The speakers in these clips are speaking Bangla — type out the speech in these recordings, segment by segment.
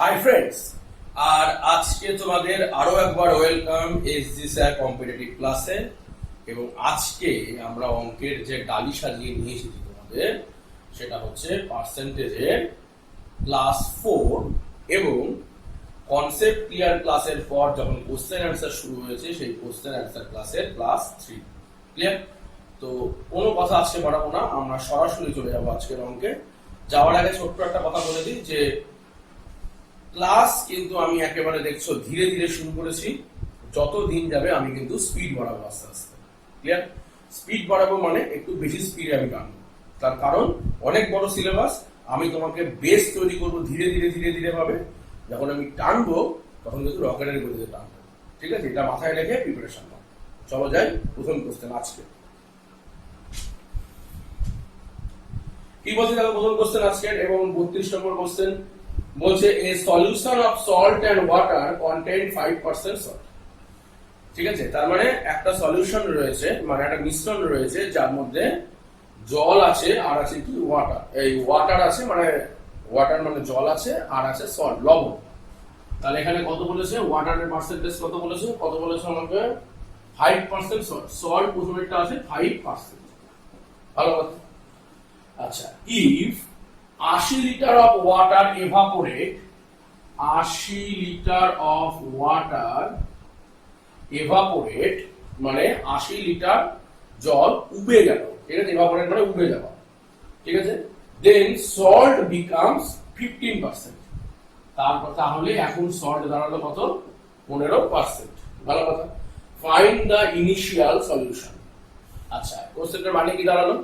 হাই ফ্রেন্ডস, আর আজকে তোমাদের আরো একবার ওয়েলকাম এসজি স্যার কম্পিটিটিভ ক্লাসে। এবং আজকে আমরা অঙ্কের যে ডালি সাজিয়ে নিয়ে এসেছি তোমাদের, সেটা হচ্ছে পার্সেন্টেজের ক্লাস 4 এবং কনসেপ্ট ক্লিয়ার ক্লাসের পর যখন কোশ্চেন অ্যান্সার শুরু হয়েছে সেই কোশ্চেন অ্যান্সার ক্লাসের ক্লাস 3। ক্লিয়ার? তো কোনো কথা আজকে বাড়াবো না, আমরা সরাসরি চলে যাবো আজকের অঙ্কে। যাওয়ার আগে ছোট্ট একটা কথা বলে দিই যে ক্লাস কিন্তু আমি একেবারে দেখছো ধীরে ধীরে শুরু করেছি। যত দিন যাবে আমি কিন্তু স্পিড বাড়াবো আস্তে আস্তে। ক্লিয়ার? স্পিড বাড়াবো মানে একটু বেশি স্পিডে আমি টানবো, তার কারণ অনেক বড় সিলেবাস, আমি তোমাকে বেস তৈরি করবো ধীরে ধীরে ধীরে ধীরে ভাবে। যখন আমি টানবো তখন কিন্তু রকেটের গতিতে টানবো। ঠিক আছে, এটা মাথায় রেখে প্রিপারেশন নাও। চলো যাই প্রথম কোশ্চেন আজকে। কি বলছি দেখো, প্রথম কোশ্চেন আজকের এবং 32 নম্বর কোশ্চেন বলছে a solution of salt and water contain 5% salt. ঠিক আছে, তার মানে একটা সলিউশন রয়েছে, মানে একটা মিশ্রণ রয়েছে যার মধ্যে জল আছে আর আছে কি ওয়াটার। এই ওয়াটার আছে মানে ওয়াটার মানে জল আছে আর আছে সল্ট লবণ। তাহলে এখানে কত বলেছে, ওয়াটারের পার্সেন্টেজ কত বলেছে, আমাকে 5% সল্ট। সল্ট প্রথমেরটা আছে 5%। ভালো কথা। আচ্ছা, if 80 litre of water evaporate, 80 litre of water evaporate মানে 80 লিটার জল উবে গেল। ঠিক আছে, এভাপোরেট মানে উবে যাওয়া। ঠিক আছে, দেন সল্ট বিকামস 15%। তারপর তাহলে এখন সল্ট দাঁড়ালো কত, 15%। ভালো কথা। Find the initial solution. আচ্ছা, কোশ্চেনটার মানে কি দাঁড়ালো,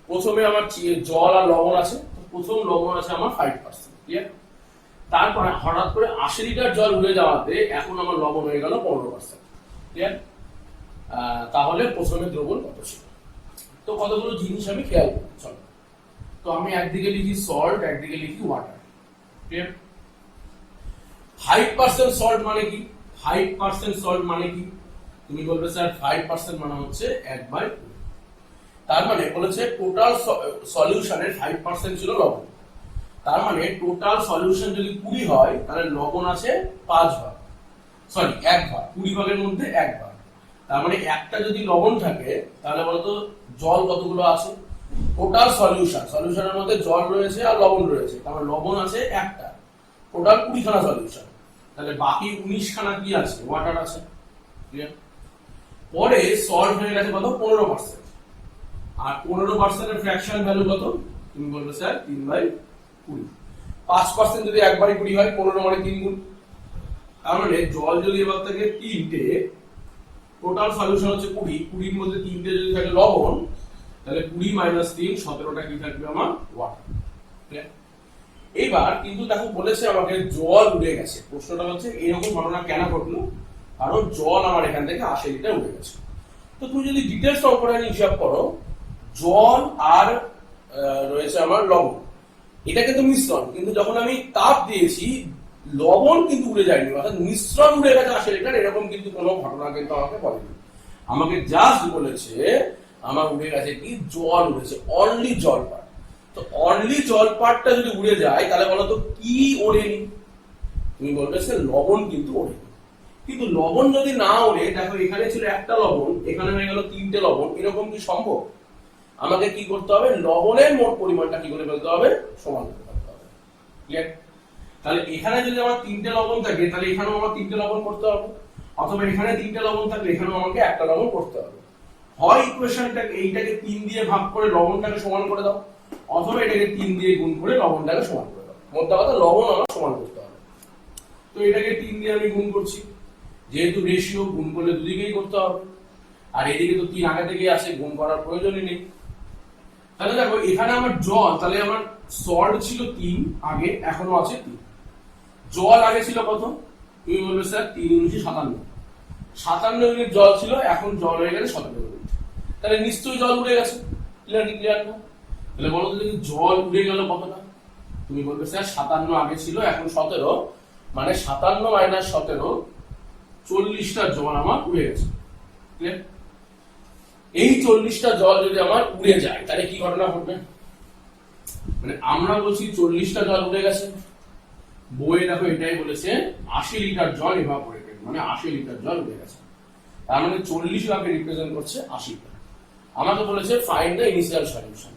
প্রথমে আমার জল আর লবণ আছে, প্রথম লবণ আছে আমার 5%। ক্লিয়ার? তারপরে হঠাৎ করে 80 লিটার জল উড়ে যাওয়াতে এখন আমার লবণ হয়ে গেল 15%। ক্লিয়ার? তাহলে প্রথমে দ্রবণ কত ছিল। তো কতগুলো জিনিস আমি খেয়াল করি, চলো। তো আমি একদিকে লিখি সল্ট, একদিকে লিখি ওয়াটার। ক্লিয়ার? 5% সল্ট মানে কি, 5% সল্ট মানে কি? তুমি বলবে স্যার 5% মানে হচ্ছে 1/2। তার মানে বলেছে টোটাল সলিউশনের 5% ছিল লবণ। তার মানে টোটাল সলিউশন যদি 20 হয় তাহলে লবণ আছে 5 ভাগ, সরি 1 ভাগ। 20 ভাগের মধ্যে 1 ভাগ। তার মানে একটা যদি লবণ থাকে তাহলে বলতো জল কতগুলো আছে, টোটাল সলিউশনের মধ্যে জল রয়েছে আর লবণ রয়েছে, তার মানে লবণ আছে একটা, টোটাল 20 খানা সলিউশন। তাহলে বাকি 19 খানা কি আছে, ওয়াটার আছে। ক্লিয়ার? পরে সল্ট হয়ে গেছে কত, 15%। আর 15% এর ফ্র্যাকশন ভ্যালু কত, তুমি বলবে স্যার 3/20। 5% যদি 1/20 হয়, 15 মানে 3 গুণ। তার মানে জল যদি এবার থেকে 3টে, টোটাল সলিউশন হচ্ছে 20, 20 এর মধ্যে 3টে যদি থাকে লবণ, তাহলে 20 - 3 17টা কি থাকবে আমার ওয়াটার। এবার কিন্তু দেখো বলেছে আমাকে জল উড়ে গেছে। প্রশ্নটা হচ্ছে এরকম ঘটনা কেন ঘটলো, কারণ জল আমার এখান থেকে 80 লিটার উড়ে গেছে। তো তুমি যদি ডিটেলস অঙ্কটা হিসাব করো, জল আর রয়েছে আমার লবণ, এটা কিন্তু মিশ্রণ, কিন্তু যখন আমি তাপ দিয়েছি লবণ কিন্তু উড়ে যায়নি, অর্থাৎ মিশ্রণ উড়ে গেছে 80 লিটার, এরকম কিন্তু কোনো ঘটনা কিন্তু আমাকে বলেনি। আমাকে জাস্ট বলেছে আমার উড়ে গেছে কি, জল উড়েছে, অনলি জল পার্ট। তো অনলি জল পার্টটা যদি উড়ে যায় তাহলে বলতো কি ওড়েনি, তুমি বলবে সে লবণ কিন্তু ওড়েনি। কিন্তু লবণ যদি না ওড়ে, দেখো এখানে ছিল একটা লবণ, এখানে হয়ে গেল 3টে লবণ, এরকম কি সম্ভব? আমাকে কি করতে হবে, লবণের মোট পরিমাণটা কি করে ফেলতে হবে, সমান করে ফেলতে হবে। ক্লিয়ার? তাহলে এখানে যদি আমার 3টে লবণ থাকে তাহলে এখানেও আমার 3টে লবণ করতে হবে, অথবা এখানে 3টে লবণ থাকলে এখানেও আমাকে একটা লবণ করতে হবে। হয় ইকুয়েশনটাকে এইটাকে 3 দিয়ে ভাগ করে লবণটাকে সমান করে দাও, অথবা এটাকে 3 দিয়ে গুণ করে লবণটাকে সমান করে দাও। মোদ্দা কথা লবণ আমার সমান করতে হবে। তো এটাকে 3 দিয়ে আমি গুণ করছি, যেহেতু রেশিও, গুণ করলে দুদিকেই করতে হবে। আর এদিকে তো 3 আগে থেকে আছে, গুণ করার প্রয়োজনই নেই। তাহলে দেখো এখানে আমার জল, তাহলে আমার সল্ট ছিল 3 আগে, এখনো আছে 3। জল আগে ছিল কত, তুমি বলবে স্যার 3 × 57। 57 ইউনিট জল ছিল, এখন জল হয়ে গেছে 17 ইউনিট। তাহলে নিশ্চয়ই জল উড়ে গেছে। ক্লিয়ার না? তাহলে বলো তো জল উড়ে গেল কতটা, তুমি বলবে স্যার 57 আগে ছিল, এখন 17, মানে 57 - 17, 40টা জল আমার উড়ে গেছে। ক্লিয়ার? এই 40টা জল যদি আমার উড়ে যায় তাহলে কি ঘটনা ঘটবে, মানে আমরা বলছি 40টা জল উড়ে গেছে, বইয়ে দেখো এটাই বলেছে 80 লিটার জল এভাপোরেটেড, মানে 80 লিটার জল উড়ে গেছে। তার মানে 40 ভাগে রিপ্রেজেন্ট করছে 80 টা। আমাকে বলেছে find the initial solution.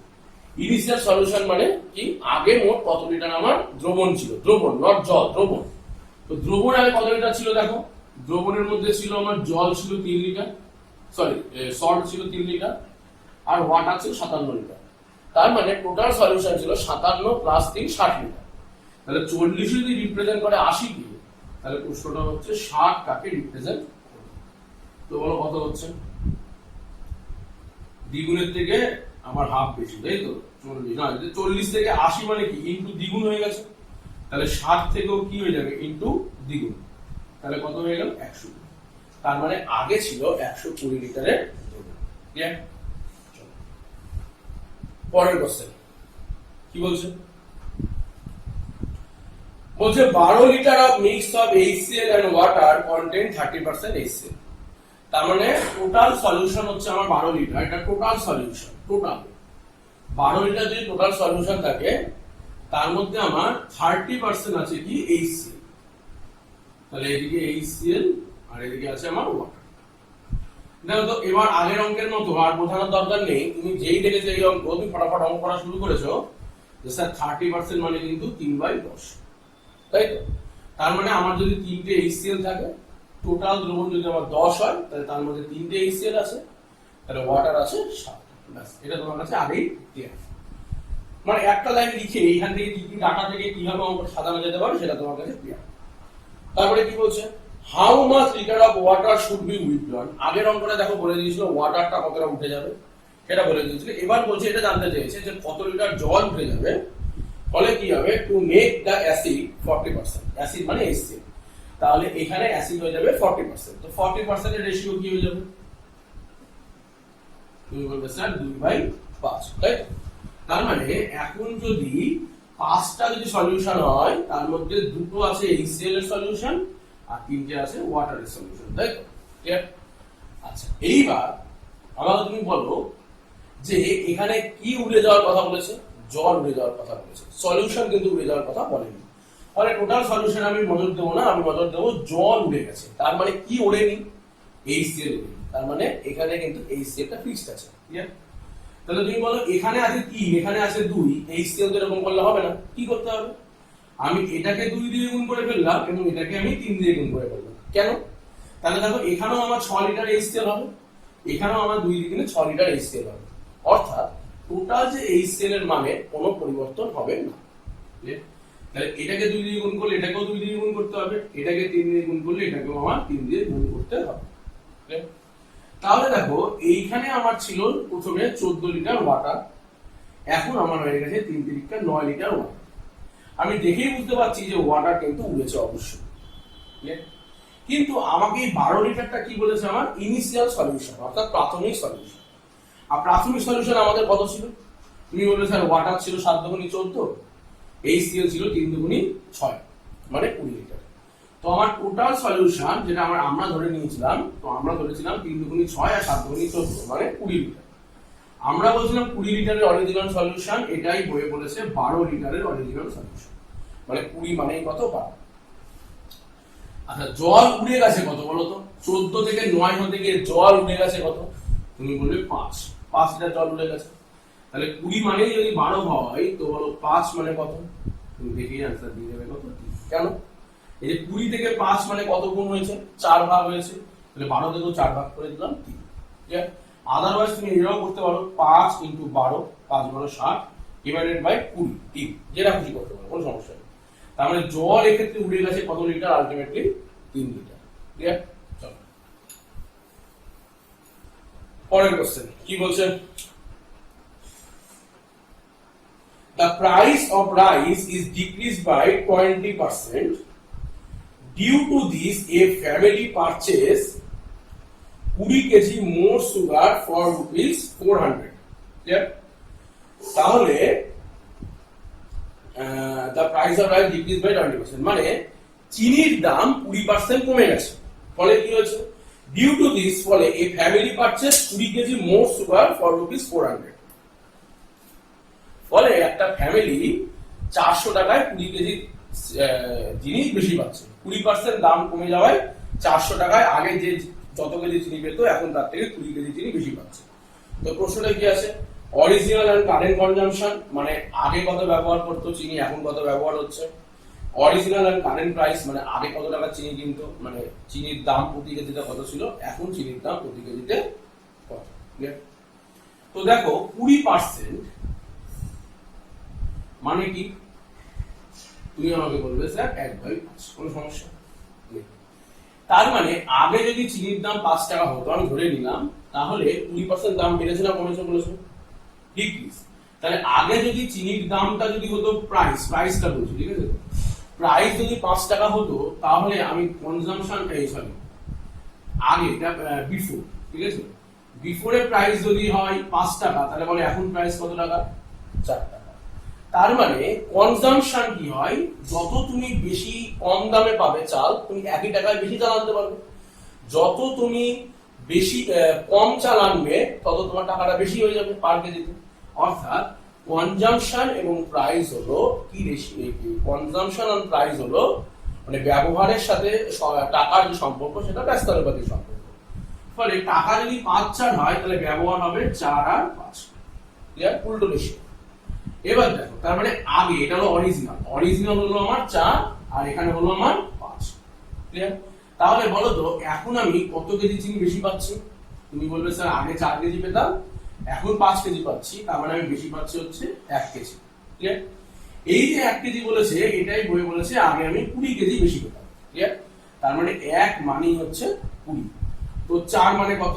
Initial solution মানে কি, আগে মোট কত লিটার আমার দ্রবণ ছিল, দ্রবণ নট জল, দ্রবণ। তো দ্রবণ আগে কত লিটার ছিল দেখো, দ্রবণের মধ্যে ছিল আমার জল ছিল 3 লিটার, সরি সল্ট ছিল 3 লিটার, আর ওয়াটার ছিল 57 লিটার। তার মানে টোটাল সলিউশন ছিল 57 প্লাস 3 60 লিটার। তাহলে 40 যদি রিপ্রেজেন্ট করে 80 কে, তাহলে প্রশ্নটা হচ্ছে 60 কাকে রিপ্রেজেন্ট করে। তো বলো কত হচ্ছে, দ্বিগুণের থেকে আমার হাফ বেশি, তাই তো 40 না, 40 থেকে 80 মানে কি ইনটু দ্বিগুণ হয়ে গেছে, তাহলে 60 থেকেও কি হয়ে যাবে ইনটু দ্বিগুণ, তাহলে কত হয়ে গেল 100। তার মানে আগে ছিল 120 লিটারের দ্রবণ। ক্লিয়ার? পরের কোশ্চেন কি বলছে, বলছে 12 litre of mix of HCl and water contain 30% HCl। তার মানে টোটাল সলিউশন হচ্ছে আমার 12 লিটার, এটা টোটাল সলিউশন। টোটাল 12 লিটার যদি টোটাল সলিউশন থাকে, তার মধ্যে আমার 30% আছে কি HCl। তাহলে এদিকে HCl আর এদিকে আছে আমার ওয়াটার। দেখো তো এবার আগের অঙ্কের মতো আর বোঝানোর দরকার নেই, তুমি যেই দেখেছো এই অঙ্ক তুমি ফটাফট অঙ্ক করা শুরু করেছো যে স্যার 30% মানে কিন্তু 3/10, তাই তো? তার মানে আমার যদি 3টে HCl থাকে, টোটাল দ্রবণ যদি আমার 10 হয়, তাহলে তার মধ্যে 3টে HCl আছে, তাহলে ওয়াটার আছে 7। ব্যাস, এটা তোমার কাছে আগেই ক্লিয়ার। মানে একটা লাইন লিখে এইখান থেকে কি কি ডাটা থেকে কিভাবে অঙ্ক সাজানো যেতে পারে সেটা তোমার কাছে ক্লিয়ার। তারপরে কি বলছে, how much litre of water should be withdrawn. আগের অঙ্কটা দেখো বলে দিয়েছিল ওয়াটারটা কতটা উঠে যাবে, সেটা বলে দিয়েছিল। এবার বলছে এটা জানতে চেয়েছে যে কত লিটার জল উঠে যাবে, ফলে কি হবে to make the acid 40%, acid মানে HCl, তাহলে এখানে অ্যাসিড হয়ে যাবে 40%। তো 40% এর রেশিও কি হয়ে যাবে, তুমি বলবে স্যার 2/5, তাই? তার মানে এখন যদি 5টা যদি সলিউশন হয়, তার মধ্যে 2টো আছে HCl এর সলিউশন আর 3টে আছে ওয়াটারের সলিউশন, তাই তো? ক্লিয়ার? আচ্ছা, এইবার আমাকে তুমি বলো যে এখানে কি উড়ে যাওয়ার কথা বলেছে, জল উড়ে যাওয়ার কথা বলেছে, সলিউশন কিন্তু উড়ে যাওয়ার কথা বলেনি। তাহলে টোটাল সলিউশন আমি নজর দেবো না, আমি নজর দেবো জল উড়ে গেছে। তার মানে কি ওড়েনি, HCl উড়েনি। তার মানে এখানে কিন্তু HCl টা ফিক্সড আছে। ক্লিয়ার? তাহলে তুমি বলো এখানে আছে 3, এখানে আছে 2, HCl তো এরকম করলে হবে না, কি করতে হবে, আমি এটাকে 2 দিয়ে গুণ করে ফেললাম এবং এটাকে আমি 3 দিয়ে গুণ করে ফেললাম। কেন? তাহলে দেখো এখানেও আমার 6 লিটার HCl হবে, এখানেও আমার 2 দিয়ে গুণে 6 লিটার HCl হবে। অর্থাৎ টোটাল যে HCl এর মানে কোনো পরিবর্তন হবে না। তাহলে এটাকে 2 দিয়ে গুণ করলে এটাকেও 2 দিয়ে গুণ করতে হবে, এটাকে 3 দিয়ে গুণ করলে এটাকেও আমার 3 দিয়ে গুণ করতে হবে। তাহলে দেখো এইখানে আমার ছিল প্রথমে 14 লিটার ওয়াটার, এখন আমার হয়ে গেছে 3 তিরিকা 9 লিটার ওয়াটার। আমি দেখেই বুঝতে পারছি যে ওয়াটার কিন্তু উড়েছে অবশ্যই। কিন্তু আমাকে এই 12 লিটারটা কি বলেছে, আমার ইনিশিয়াল সলিউশন অর্থাৎ প্রাথমিক সলিউশন। আর প্রাথমিক সলিউশন আমাদের কত ছিল, তুমি বলবে স্যার ওয়াটার ছিল 7 দুগুণী 14, HCl ছিল 3 দুগুণী 6, মানে 20 লিটার। তো আমার টোটাল সলিউশন যেটা আমরা ধরে নিয়েছিলাম, তো আমরা ধরেছিলাম 3 দুগুণী 6 আর 7 দুগুণী 14 মানে 20 লিটার। আমরা বলছিলাম 20 লিটারের অরিজিনাল সলিউশন, এটাই বইয়ে বলেছে 12 লিটারের অরিজিনাল সলিউশন, মানে 20 মানেই কত 12। আচ্ছা, জল উড়ে গেছে কত বলো তো, 14 থেকে 9 হতে গিয়ে জল উড়ে গেছে কত, তুমি বলবে 5 লিটার জল উড়ে গেছে। তাহলে 20 মানেই যদি 12 হয়, তো বলো 5 মানে কত, তুমি দেখেই आंसर দিয়ে দেবে কত। কেন, এই যে 20 থেকে 5 মানে কত গুণ হয়েছে, 4 ভাগ হয়েছে, তাহলে 12 থেকেও 4 ভাগ করে দিলাম 3। ঠিক আছে, আদারওয়াইজ তুমি এটাও করতে পারো 5 × 12, 5 × 60 ডিভাইডেড বাই 20, 3, যেটা খুশি করতে পারো, কোনো সমস্যা নেই। তার মানে জল এক্ষেত্রে উড়ে গেছে কত লিটার, আলটিমেটলি 3 লিটার। ঠিক আছে, চলো পরের কোশ্চেন কি বলছে, the price of rice is decreased by 20%. Due to this, a family purchase 20 kg more sugar for ₹400. Yeah? তাহলে the price of rice decreased by 20%, মানে চিনির দাম 20% কমে গেছে, ফলে কি হয়েছে, due to this, ফলে a family purchase 20 kg more sugar for ₹400। ফলে একটা ফ্যামিলি 400 টাকায় 20 কেজি জিনিস বেশি পাচ্ছে। 20% দাম কমে যাওয়ায় 400 টাকায় আগে যে যত কেজি চিনি পেত এখন তার থেকে 20 কেজি চিনি বেশি পাচ্ছে। তো প্রশ্নটা কি আছে, অরিজিনাল এন্ড কারেন্ট কনজাম্পশন, মানে আগে কত ব্যবহার করতো চিনি এখন কত ব্যবহার হচ্ছে। অরিজিনাল এন্ড কারেন্ট প্রাইস, মানে আগে কত টাকা চিনি কিনতো, মানে চিনির দাম প্রতি কেজিতে কত ছিল, এখন চিনির দাম প্রতি কেজিতে কত। তো দেখো 20% মানে কি, তুমি আমাকে বলবে স্যার 1/5, কোনো সমস্যা নেই। তার মানে আগে যদি চিনির দাম 5 টাকা হতো, আমি ধরে নিলাম, তাহলে 20% দাম বেড়েছে না কমেছে বলেছো, ডিক্রিজ। তাহলে আগে যদি চিনির দামটা যদি হতো প্রাইসটা বলছি, ঠিক আছে, প্রাইস যদি 5 টাকা হতো, তাহলে আমি কনজাম্পশন সরি আগে বিফোর, ঠিক আছে, বিফোরে প্রাইস যদি হয় 5 টাকা, তাহলে বলে এখন প্রাইস কত টাকা, 4 টাকা। তার মানে কনজাম্পশন কি হয়, যত তুমি বেশি কম দামে পাবে চাল, তুমি একই টাকায় বেশি চাল আনতে পারবে। যত তুমি বেশি কম চাল আনবে, তত তোমার টাকাটা বেশি হয়ে যাবে পার কেজিতে। অর্থাৎ কনজাম্পশন এবং প্রাইস হলো কি রেশিও, কনজাম্পশন আর প্রাইস হলো মানে ব্যবহারের সাথে টাকার যে সম্পর্ক, সেটা ব্যস্তানুপাতিক সম্পর্ক। ফলে টাকা যদি 5-4 হয়, তাহলে ব্যবহার হবে 4 আর 5, ক্লিয়ার, উল্টো রেশিও। এবার দেখো, তার মানে আগে এটা হলো অরিজিনাল হলো আমার 4 আর এখানে হলো আমার 5, ক্লিয়ার। তাহলে বলো তো এখন আমি কত কেজি চিনি বেশি পাচ্ছি, তুমি বলবে স্যার আগে 4 কেজি পেতাম, এখন 5 কেজি পাচ্ছি, তার মানে আমি বেশি পাচ্ছি হচ্ছে 1 কেজি, ক্লিয়ার। এই যে 1 কেজি বলেছে, এটাই বই বলেছে আগে আমি 20 কেজি বেশি পেতাম, ক্লিয়ার। তার মানে 1 মানেই হচ্ছে 20। তো 4 মানে কত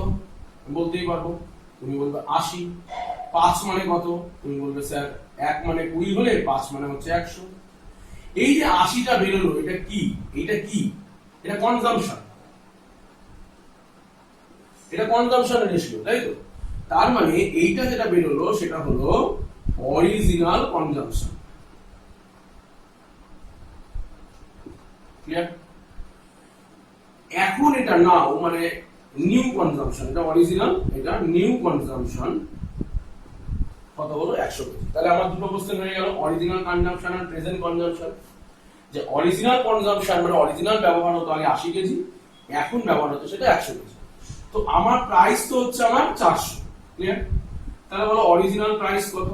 বলতেই পারবো, তুমি বলবে 80। 5 মানে কত, তুমি বলবে স্যার 1 মানে 20 হলে 5 মানে হচ্ছে 100। এই যে 80টা বেরোলো, এটা কি, এটা কনজাম্পশন, এটা কনজাম্পশনের রেশিও, তাই তো। তার মানে এইটা যেটা বেরোলো সেটা হলো অরিজিনাল কনজাম্পশন, ক্লিয়ার। এখন এটা নাও মানে নিউ কনজাম্পশন, এটা অরিজিনাল, এটা নিউ কনজাম্পশন কত হলো 100 কেজি। তাহলে আমার দুটো কোশ্চেন হয়ে গেল, অরিজিনাল কনজাম্পশন আর প্রেজেন্ট কনজাম্পশন। যে অরিজিনাল কনজাম্পশন মানে অরিজিনাল ব্যবহার হতো আগে 80 কেজি, এখন ব্যবহার হতো সেটা 100 কেজি। তো আমার প্রাইস তো হচ্ছে আমার 400, ক্লিয়ার। তাহলে বলো অরিজিনাল প্রাইস কত।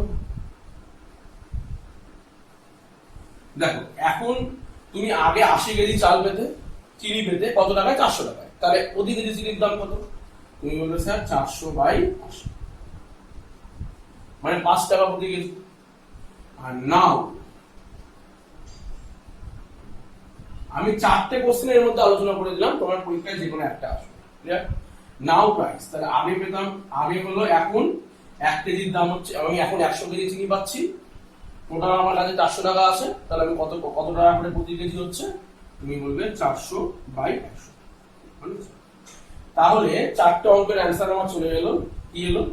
দেখো এখন তুমি আগে 80 কেজি চাল পেতে, চিনি পেতে কত টাকায়, 400 টাকায়, তাহলে প্রতি কেজি চিনির দাম কত, তুমি বলবে স্যার 400/80, মানে 5 টাকা প্রতি কেজি। আর নাও আমি 4টে কোশ্চেনের মধ্যে আলোচনা করে দিলাম, তোমার পরীক্ষায় যে কোনো একটা আসবে, ক্লিয়ার। নাও প্রাইস, তাহলে আগে পেতাম, আগে হলো এখন 1 কেজির দাম হচ্ছে, আমি এখন 100 কেজি চিনি পাচ্ছি, টোটাল আমার কাছে 400 টাকা আছে, তাহলে আমি কত টাকা করে প্রতি কেজি হচ্ছে, তুমি বলবে 400/100। তাহলে 4টে অঙ্কের অ্যান্সার আমার চলে এলো, কি এলো,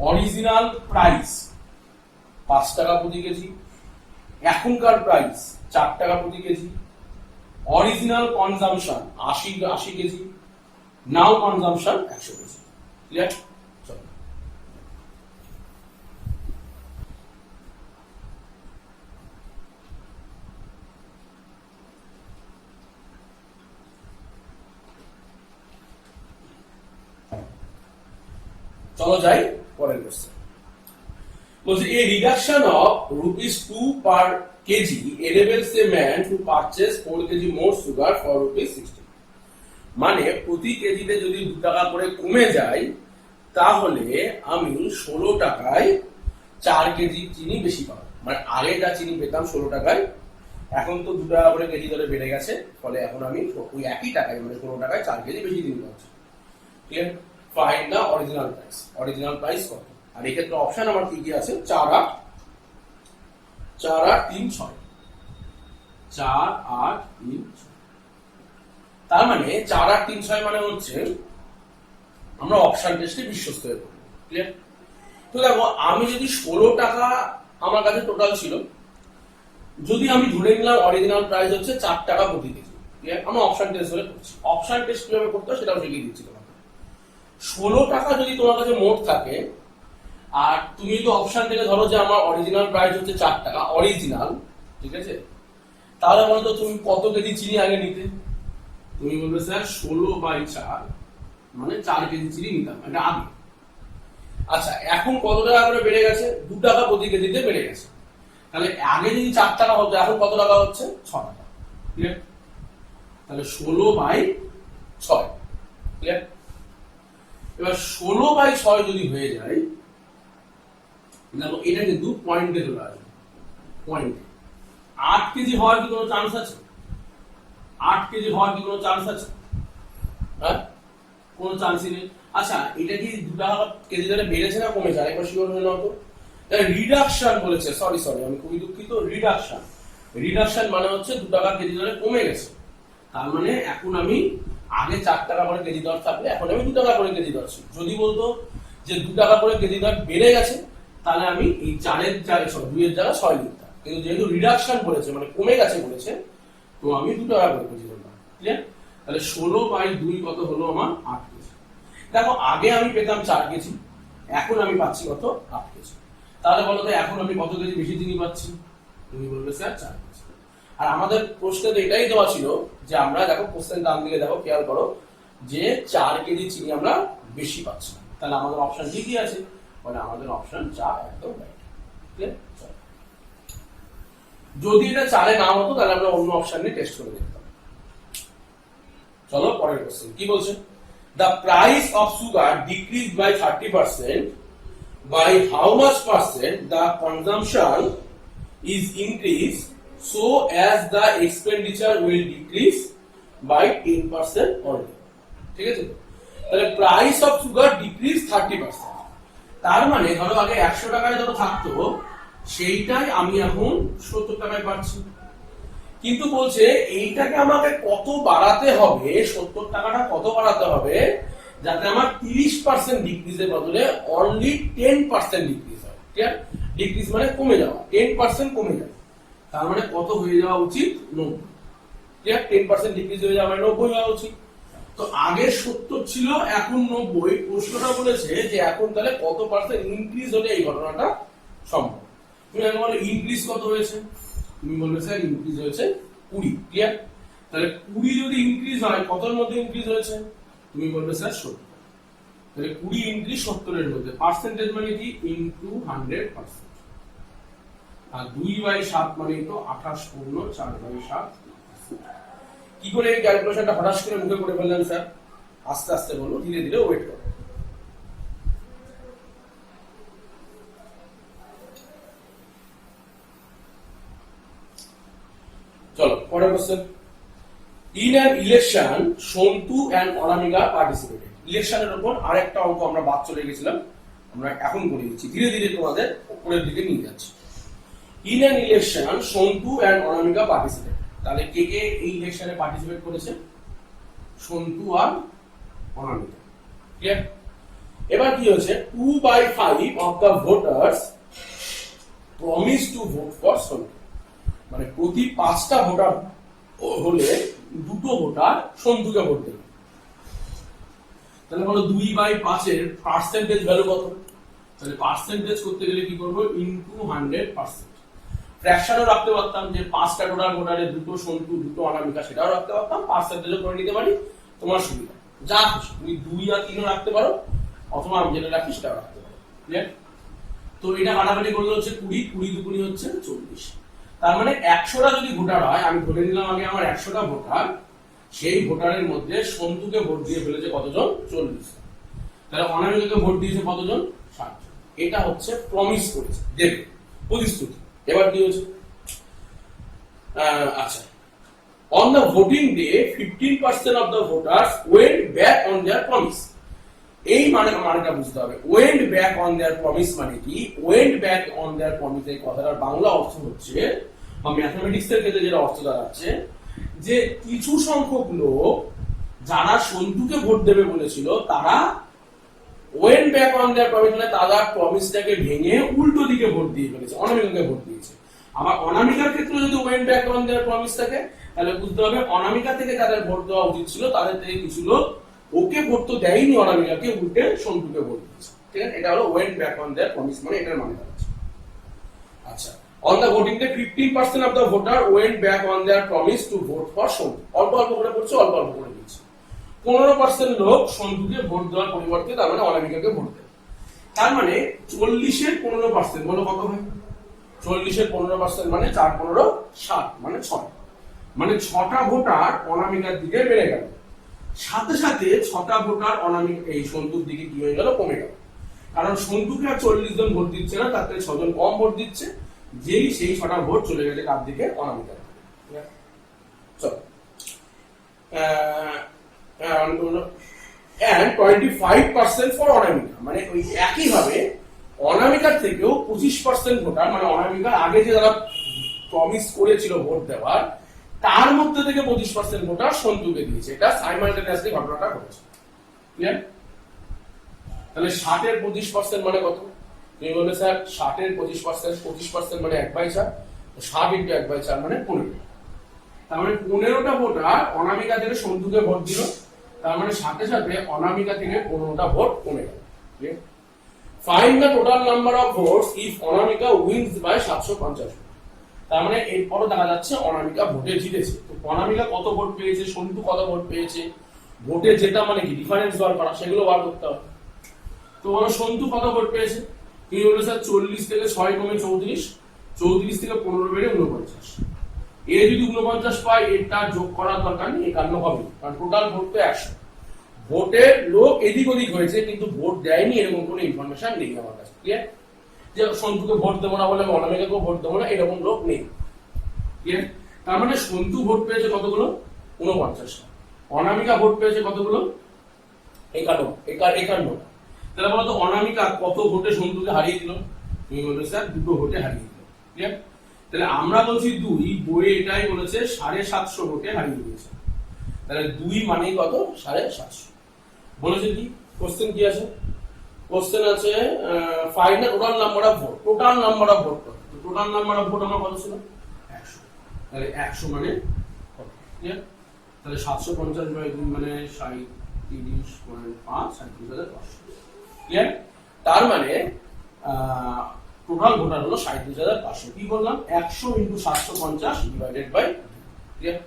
অরিজিনাল প্রাইস 5 টাকা প্রতি কেজি, এখনকার প্রাইস 4 টাকা প্রতি কেজি, অরিজিনাল কনজাম্পশন 80 কেজি, নাও কনজাম্পশন 100 কেজি, ক্লিয়ার। চলো যাই পরের কোশ্চেন। বলছে a reduction of ₹2 per kg enables a man to purchase 4 kg more sugar for ₹60। মানে প্রতি কেজিতে যদি 2 টাকা করে কমে যায়, তাহলে আমি 16 টাকায় 4 কেজি চিনি বেশি পাবো। মানে আগে যা চিনি পেতাম 16 টাকায়, এখন তো 2 টাকা করে কেজি ধরে বেড়ে গেছে, ফলে এখন আমি ওই একই টাকায় মানে 16 টাকায় 4 কেজি বেশি চিনি পাচ্ছি, clear. Find the original price, original price কত। আর এই ক্ষেত্রে অপশন আমার কি কি আছে, 4 8 3 6, 4 8 3 6। তার মানে 4 8 3 6 মানে হচ্ছে আমরা অপশন টেস্টে বিশ্বস্ত হয়ে পড়ব, ক্লিয়ার। তো দেখো আমি যদি 16 টাকা আমার কাছে টোটাল ছিল, যদি আমি ধরে নিলাম অরিজিনাল প্রাইস হচ্ছে 4 টাকা প্রতি কেজি, ক্লিয়ার। আমরা অপশন টেস্ট ধরে করছি, অপশন টেস্ট কিভাবে করতে হয় সেটাও শিখিয়ে দিচ্ছি তোমাকে। 16 টাকা যদি তোমার কাছে মোট থাকে, আর তুমি যদি অপশন থেকে ধরো যে আমার অরিজিনাল প্রাইস হচ্ছে 4 টাকা, অরিজিনাল, ঠিক আছে, তাহলে বলো তো তুমি কত কেজি চিনি আগে নিতে? তুমি বলবে স্যার 16/4 মানে 4 কেজি চিনি নিতাম, এটা আগে। আচ্ছা এখন কত টাকা করে বেড়ে গেছে? 2 টাকা প্রতি কেজিতে বেড়ে গেছে। তাহলে আগে যদি 4 টাকা হতো এখন কত টাকা হচ্ছে? 6 টাকা। ক্লিয়ার? তাহলে 16/6। ক্লিয়ার? এবার 16/6 যদি হয়ে যায়, দেখো এটা কিন্তু পয়েন্টে চলে আসবে। পয়েন্টে 8 কেজি হওয়ার কি কোনো চান্স আছে? 8 কেজি হওয়ার কি কোনো চান্স আছে? হ্যাঁ, কোনো চান্সই নেই। আচ্ছা এটা কি 2 টাকা কেজি দরে বেড়েছে না কমেছে? আরেকবার শিওর হয়ে নাও তো। রিডাকশন বলেছে, সরি আমি খুবই দুঃখিত। রিডাকশন মানে হচ্ছে 2 টাকা কেজি দরে কমে গেছে। তার মানে এখন আমি আগে 4 টাকা করে কেজি দর থাকলে এখন আমি 2 টাকা করে কেজি দর ছিল। যদি বলতো যে 2 টাকা করে কেজি দর বেড়ে গেছে তাহলে আমি এই 4-এর জায়গায় 2-এর জায়গায় 6 লিখতাম। কিন্তু যেহেতু রিডাকশন বলেছে মানে কমে গেছে বলেছে, তো আমি 2 টাকা করে কেজি ধরলাম। ক্লিয়ার? তাহলে 16/2 কত হলো আমার? 8 কেজি। দেখো আগে আমি পেতাম 4 কেজি, এখন আমি পাচ্ছি কত? 8 কেজি। তাহলে বলো তো এখন আমি কত কেজি বেশি চিনি পাচ্ছি? তুমি বলবে স্যার 4 কেজি। আর আমাদের প্রশ্নে তো এটাই দেওয়া ছিল যে আমরা দেখো কোশ্চেন ডান দিকে দেখো খেয়াল করো যে 4 কেজি চিনি আমরা বেশি পাচ্ছি। তাহলে আমাদের অপশন কি আছে? মানে আমাদের অপশন 4 একদম রাইট। ক্লিয়ার? যদি এটা 4-এ না হতো তাহলে আমরা অন্য অপশন নিয়ে টেস্ট করে দেখতাম। চলো পরের কোশ্চেন কি বলছে? The price of sugar decreased by 30%. By how much percent the consumption is increased so as the expenditure will decrease by 10% only? ঠিক আছে? তাহলে প্রাইস অফ সুগার ডিক্রিজ 30%। তার মানে ধরো আগে 100 টাকায় যত থাকতো সেইটাই আমি এখন 70 টাকায় পাচ্ছি। কিন্তু বলছে এইটাকে আমাকে কত বাড়াতে হবে, 70 টাকাটা কত বাড়াতে হবে যাতে আমার 30% ডিক্রিজের বদলে অনলি 10% ডিক্রিজ হয়। ঠিক আছে? ডিক্রিজ মানে কমে যাওয়া, 10% কমে যায়। তার মানে কত হয়ে যাওয়া উচিত? 90। ঠিক আছে? 10% ডিক্রিজ হয়ে যাওয়া মানে 90 হওয়া উচিত। তো আগে 70 ছিল এখন 90। প্রশ্নটা বলেছে যে এখন তাহলে কত পার্সেন্ট ইনক্রিজ হলে এই ঘটনাটা সম্ভব। তুমি আগে বলো ইনক্রিজ কত হয়েছে? তুমি বলবে স্যার ইনক্রিজ হয়েছে 20। ক্লিয়ার? তাহলে 20 যদি ইনক্রিজ হয় কতর মধ্যে ইনক্রিজ হয়েছে? তুমি বলবে স্যার 70। তাহলে 20 ইনক্রিজ 70 এর মধ্যে। পার্সেন্টেজ মানে কি? ইনটু 100%। আর 2/7 মানে তো 28 পূর্ণ 4/7। কি করে এই ক্যালকুলেশনটা হঠাৎ করে মুখে করে ফেললেন স্যার? আস্তে আস্তে বলো, ধীরে ধীরে ওয়েট করো। চলো পরের question. In an election Santu and Anamika participated. ইলেকশনের উপর আরেকটা অঙ্ক আমরা বাদ চলে গেছিলাম, আমরা এখন করে দিচ্ছি, ধীরে ধীরে তোমাদের উপরের দিকে নিয়ে যাচ্ছি। In an election Santu and Anamika participated. তাহলে কে কে এই ইলেকশনে পার্টিসিপেট করেছে? সন্তু আর অনামিকা। ক্লিয়ার? এবার কি হচ্ছে? 2/5 of the voters promise to vote for Santu. মানে প্রতি 5টা ভোটার হলে 2টো ভোটার সন্তুকে ভোট দেবে। তাহলে বলো 2/5 এর পার্সেন্টেজ ভ্যালু কত? তাহলে পার্সেন্টেজ করতে গেলে কি করব? ইনটু 100%। ফ্র্যাকশনও রাখতে পারতাম যে 5টা টোটাল ভোটারে 2টো সন্তু 2টো অনামিকা, সেটাও রাখতে পারতাম। পার্সেন্টেজও করে নিতে পারি, তোমার সুবিধা। যা খুশি তুমি 2 আর 3ও রাখতে পারো, অথবা আমি যেটা রাখি সেটাও রাখতে পারো। ক্লিয়ার? তো এটা কাটাকাটি করলে হচ্ছে 20, 20 দুগুণী হচ্ছে 40। তার মানে 100টা যদি ভোটার হয়, আমি ধরে নিলাম আগে আমার 100টা ভোটার, সেই ভোটারের মধ্যে সন্তুকে ভোট দিয়ে ফেলেছে কতজন? 40। তাহলে অনামিকাকে ভোট দিয়েছে কতজন? 60 জন। এটা হচ্ছে প্রমিস করেছে, দেবে, প্রতিশ্রুতি। এবার কি হচ্ছে? আচ্ছা, on the voting day 15% of the voters went back on their promise. এই মানেটা বুঝতে হবে। went back on their promise মানে কি? went back on their promise এই কথাটার বাংলা অর্থ হচ্ছে, বা ম্যাথমেটিক্স এর ক্ষেত্রে যেটা অর্থ দাঁড়াচ্ছে, যে কিছু সংখ্যক লোক যারা সন্তুকে ভোট দেবে বলেছিল তারা went back on their promise মানে তারা প্রমিসটাকে ভেঙে উল্টো দিকে ভোট দিয়ে ফেলেছে, অনামিকাকে ভোট দিয়েছে। আবার অনামিকার ক্ষেত্রে যদি went back on their promise থাকে তাহলে বুঝতে হবে অনামিকা থেকে যাদের ভোট দেওয়া উচিত ছিল তাদের থেকে কিছু লোক ওকে ভোট তো দেয়নি, অনামিকাকে উল্টে সন্তুকে ভোট দিয়েছে। ঠিক আছে? এটা হলো went back on their promise মানে এটার মানে দাঁড়াচ্ছে। আচ্ছা On the voting day, 15% of the voter went back on their promise to vote for Santu. অল্প অল্প করে পড়ছে, অল্প অল্প করে দিচ্ছে। 15% লোক সন্তুকে ভোট দেওয়ার পরিবর্তে তার মানে অনামিকাকে ভোট দেয়। তার মানে 40-এর 15% বলো কত হয়? 40-এর 15% মানে 4 15 7 মানে 6, মানে 6টা ভোটার অনামিকার দিকে বেড়ে গেল। সাথে সাথে 6টা ভোটার অনামিকা এই সন্তুর দিকে কি হয়ে গেল? কমে গেল। কারণ সন্তুকে আর 40 জন ভোট দিচ্ছে না, তার থেকে 6 জন কম ভোট দিচ্ছে, যেই সেই 6টা ভোট চলে গেছে কার দিকে? অনামিকার দিকে। চলো and 25% for অনামিকা, মানে ওই একই ভাবে অনামিকার থেকেও 25% ভোটার, মানে অনামিকার আগে যে যারা প্রমিস করেছিল ভোট দেওয়ার, তার মধ্যে থেকে 25% ভোটার সন্তুকে দিয়েছে। এটা সাইমালটেনিয়াসলি ঘটনাটা ঘটেছে। ক্লিয়ার? তাহলে 60-এর 25% মানে কত? তুমি বলবে স্যার 60-এর 25% মানে 1/4, 60 × 1/4 মানে 15। তার মানে 15টা ভোটার অনামিকা থেকে সন্তুকে ভোট দিল, তার মানে সাথে সাথে অনামিকা থেকে 15টা ভোট কমে গেল। Find the total number of votes if Anamika wins by 750। তার মানে এরপরও দেখা যাচ্ছে অনামিকা ভোটে জিতেছে। তো অনামিকা কত ভোট পেয়েছে, সন্তু কত ভোট পেয়েছে, ভোটে জেতা মানে কি ডিফারেন্স বার করা, সেগুলো বার করতে হবে। তো বলো সন্তু কত ভোট পেয়েছে? তুমি বলে স্যার 40 থেকে 6 কমে 34, 34 থেকে 15 বেড়ে 49। এ যদি 49 পায়, এটা যোগ করার দরকার নেই, 51 হবে, কারণ টোটাল ভোট তো 100। ভোটের লোক এদিক ওদিক হয়েছে, কিন্তু ভোট দেয়নি এরকম কোনো ইনফরমেশন নেই আমার কাছে। ক্লিয়ার? যে সন্তুকে ভোট দেবো না বলে অনামিকাকেও ভোট দেবো না, এরকম লোক নেই। ক্লিয়ার? তার মানে সন্তু ভোট পেয়েছে কতগুলো? 49টা। অনামিকা ভোট পেয়েছে কতগুলো? 51। তাহলে বলতো অনামিকা কত ভোটে সন্তুকে হারিয়ে দিল? তুমি বলবে স্যার 2টো ভোটে হারিয়ে দিল। ক্লিয়ার? তাহলে আমরা বলছি 2, বইয়ে এটাই বলেছে 750 ভোটে হারিয়ে দিয়েছে। তাহলে 2 মানেই কত? 750। বলেছে কি কোশ্চেন কি আছে? কোশ্চেন আছে find the total number of vote. Total number of vote কত? টোটাল নাম্বার অফ ভোট আমার কত ছিল? 100। তাহলে 100 মানে কত? ক্লিয়ার? তাহলে 750/2 মানে 37.5, 37,500। ক্লিয়ার? তার মানে টোটাল ভোটার হলো 37,500। কি বললাম? 100 × 750 ডিভাইডেড বাই। ক্লিয়ার?